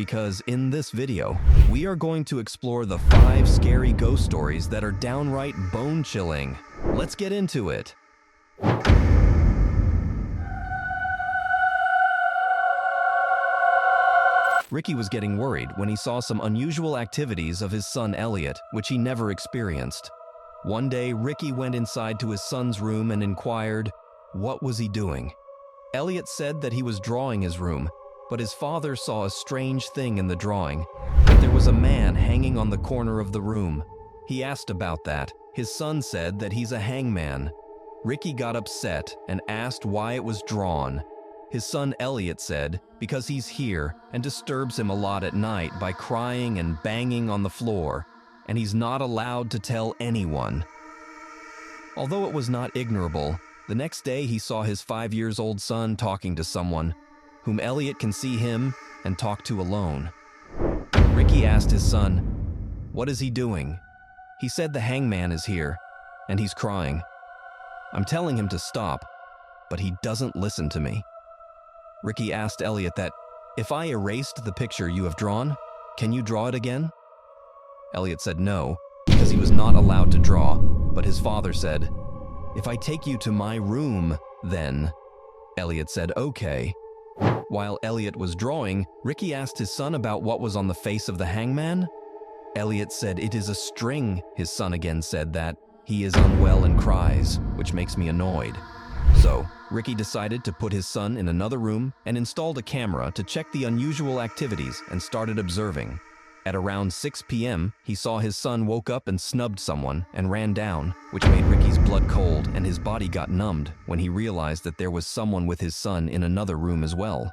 because in this video, we are going to explore the 5 scary ghost stories that are downright bone-chilling. Let's get into it. Ricky was getting worried when he saw some unusual activities of his son Elliot, which he never experienced. One day, Ricky went inside to his son's room and inquired, what was he doing? Elliot said that he was drawing his room, but his father saw a strange thing in the drawing, that there was a man hanging on the corner of the room. He asked about that. His son said that he's a hangman. Ricky got upset and asked why it was drawn. His son Elliot said, because he's here and disturbs him a lot at night by crying and banging on the floor, and he's not allowed to tell anyone. Although it was not ignorable, the next day he saw his 5-year-old son talking to someone, whom Elliot can see him and talk to alone. Ricky asked his son, what is he doing? He said the hangman is here, and he's crying. I'm telling him to stop, but he doesn't listen to me. Ricky asked Elliot that, if I erased the picture you have drawn, can you draw it again? Elliot said no, because he was not allowed to draw, but his father said, if I take you to my room, then. Elliot said okay. While Elliot was drawing, Ricky asked his son about what was on the face of the hangman. Elliot said it is a string. His son again said that he is unwell and cries, which makes me annoyed. So, Ricky decided to put his son in another room and installed a camera to check the unusual activities and started observing. At around 6 p.m., he saw his son woke up and snubbed someone and ran down, which made Ricky's blood cold and his body got numbed when he realized that there was someone with his son in another room as well.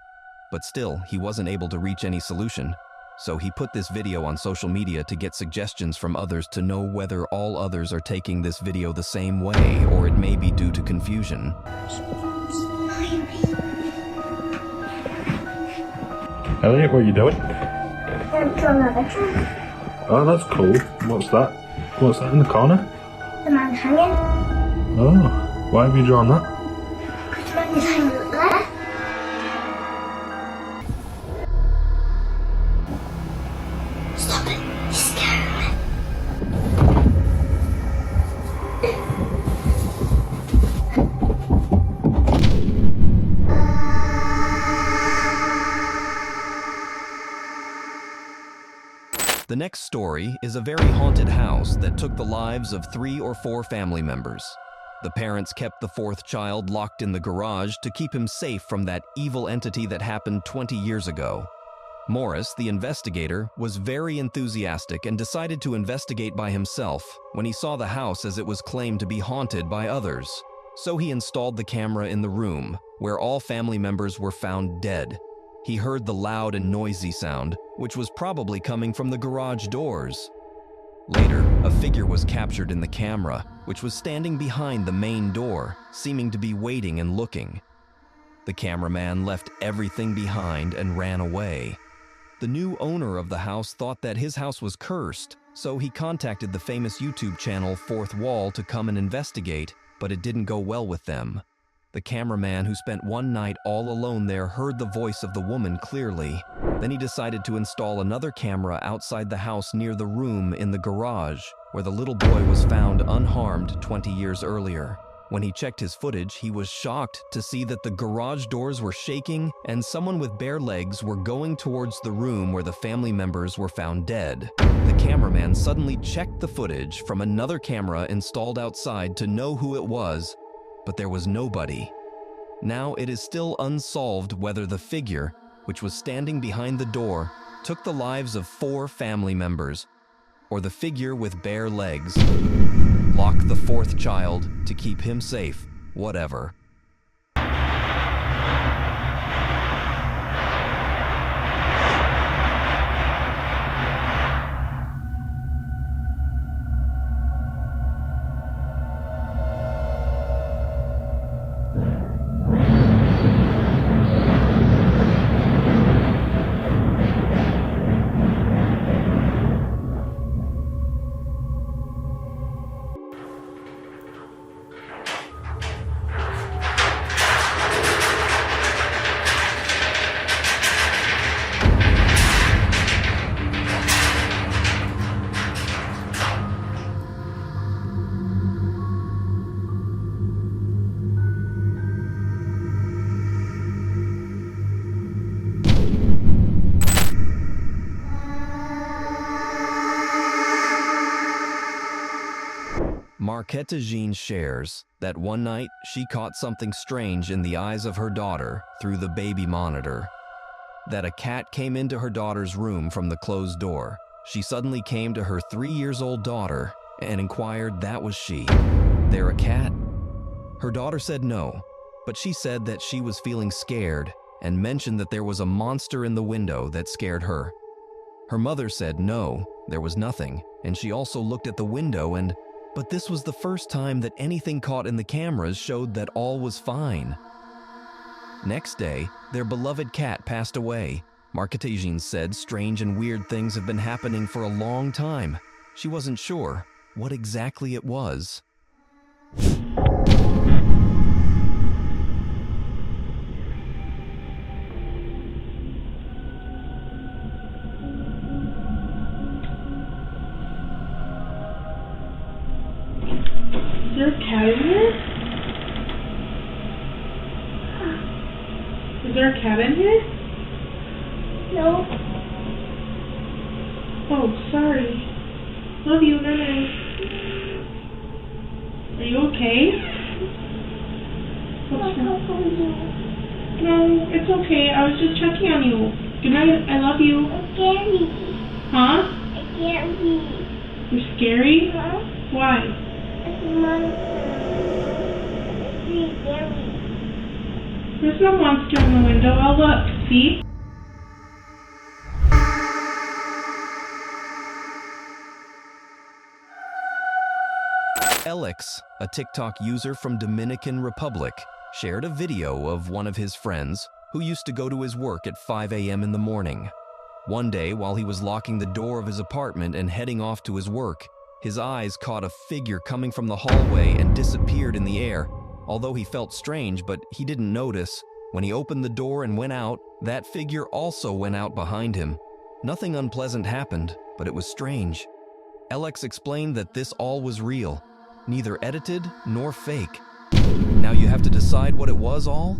But still, he wasn't able to reach any solution. So he put this video on social media to get suggestions from others to know whether all others are taking this video the same way or it may be due to confusion. Elliot, what are you doing? I'm drawing a picture. Oh, that's cool. What's that? What's that in the corner? The man hanging. Oh, why have you drawn that? Because the man is hanging up there. Stop it. You're scaring me. The next story is a very haunted house that took the lives of 3 or 4 family members. The parents kept the 4th child locked in the garage to keep him safe from that evil entity that happened 20 years ago. Morris, the investigator, was very enthusiastic and decided to investigate by himself when he saw the house as it was claimed to be haunted by others. So he installed the camera in the room, where all family members were found dead. He heard the loud and noisy sound, which was probably coming from the garage doors. Later, a figure was captured in the camera, which was standing behind the main door, seeming to be waiting and looking. The cameraman left everything behind and ran away. The new owner of the house thought that his house was cursed, so he contacted the famous YouTube channel 4th Wall to come and investigate, but it didn't go well with them. The cameraman who spent one night all alone there heard the voice of the woman clearly. Then he decided to install another camera outside the house near the room in the garage, where the little boy was found unharmed 20 years earlier. When he checked his footage, he was shocked to see that the garage doors were shaking and someone with bare legs were going towards the room where the family members were found dead. The cameraman suddenly checked the footage from another camera installed outside to know who it was, but there was nobody. Now it is still unsolved whether the figure, which was standing behind the door, took the lives of 4 family members, or the figure with bare legs. Lock the 4th child to keep him safe, whatever. Marquetta Jean shares that one night she caught something strange in the eyes of her daughter through the baby monitor. That a cat came into her daughter's room from the closed door. She suddenly came to her 3-year-old daughter and inquired that was she. There a cat? Her daughter said no, but she said that she was feeling scared and mentioned that there was a monster in the window that scared her. Her mother said no, there was nothing, and she also looked at the window but this was the first time that anything caught in the cameras showed that all was fine. Next day, their beloved cat passed away. Marquetta Jean said strange and weird things have been happening for a long time. She wasn't sure what exactly it was. Is there a cat in here? Is there a cat in here? No. Oh, sorry. Love you, Nana. Are you okay? What's wrong? No, it's okay. I was just checking on you. Good night. I love you. It's scary. Huh? It's scary. You're scary? Huh? Why? It's a monster. It's really scary. There's no monster in the window. I'll look. See? Alex, a TikTok user from Dominican Republic, shared a video of one of his friends who used to go to his work at 5 a.m. in the morning. One day, while he was locking the door of his apartment and heading off to his work, his eyes caught a figure coming from the hallway and disappeared in the air. Although he felt strange, but he didn't notice. When he opened the door and went out, that figure also went out behind him. Nothing unpleasant happened, but it was strange. Alex explained that this all was real, neither edited nor fake. Now you have to decide what it was all?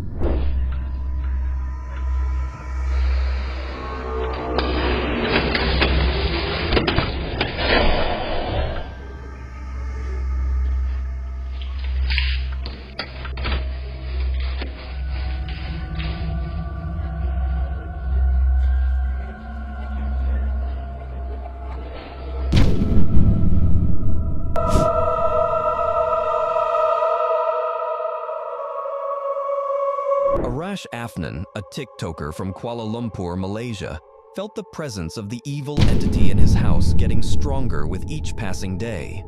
Arash Afnan, a TikToker from Kuala Lumpur, Malaysia, felt the presence of the evil entity in his house getting stronger with each passing day.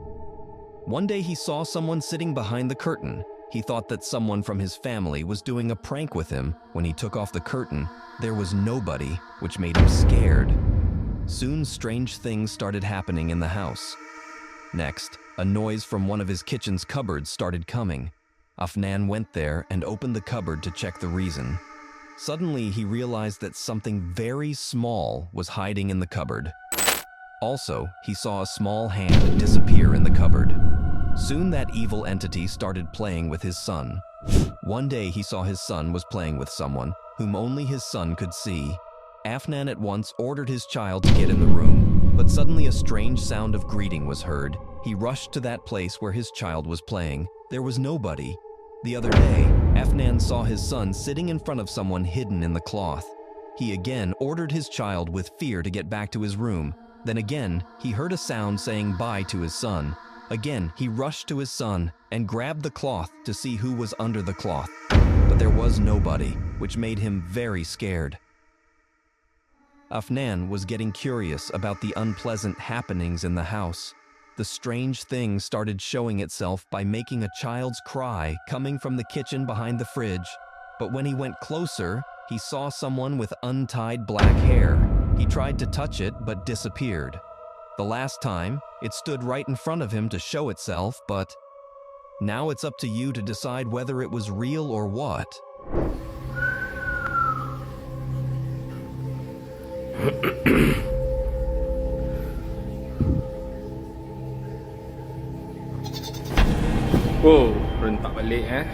One day he saw someone sitting behind the curtain. He thought that someone from his family was doing a prank with him. When he took off the curtain, there was nobody, which made him scared. Soon strange things started happening in the house. Next, a noise from one of his kitchen's cupboards started coming. Afnan went there and opened the cupboard to check the reason. Suddenly, he realized that something very small was hiding in the cupboard. Also, he saw a small hand disappear in the cupboard. Soon that evil entity started playing with his son. One day he saw his son was playing with someone whom only his son could see. Afnan at once ordered his child to get in the room, but suddenly a strange sound of greeting was heard. He rushed to that place where his child was playing. There was nobody. The other day, Afnan saw his son sitting in front of someone hidden in the cloth. He again ordered his child with fear to get back to his room. Then again, he heard a sound saying bye to his son. Again, he rushed to his son and grabbed the cloth to see who was under the cloth. But there was nobody, which made him very scared. Afnan was getting curious about the unpleasant happenings in the house. The strange thing started showing itself by making a child's cry coming from the kitchen behind the fridge. But when he went closer, he saw someone with untied black hair. He tried to touch it, but disappeared. The last time, it stood right in front of him to show itself, but now it's up to you to decide whether it was real or what. Oh, rentak balik eh.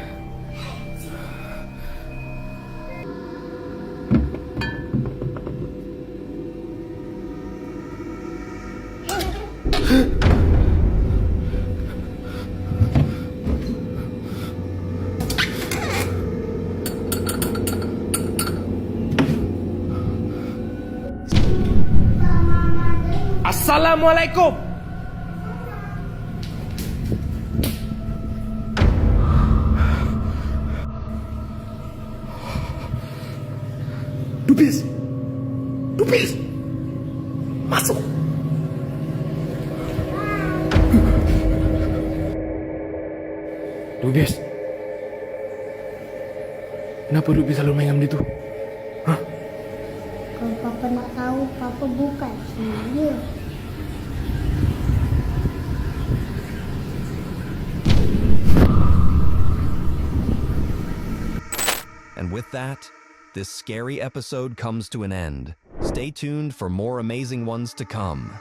Assalamualaikum. Dubis. Dubis. Masuk. Dubis. Kenapa Dubis selalu main dengan itu? Hah? Kalau Papa nak tahu, Papa bukan dia. And with that, this scary episode comes to an end. Stay tuned for more amazing ones to come.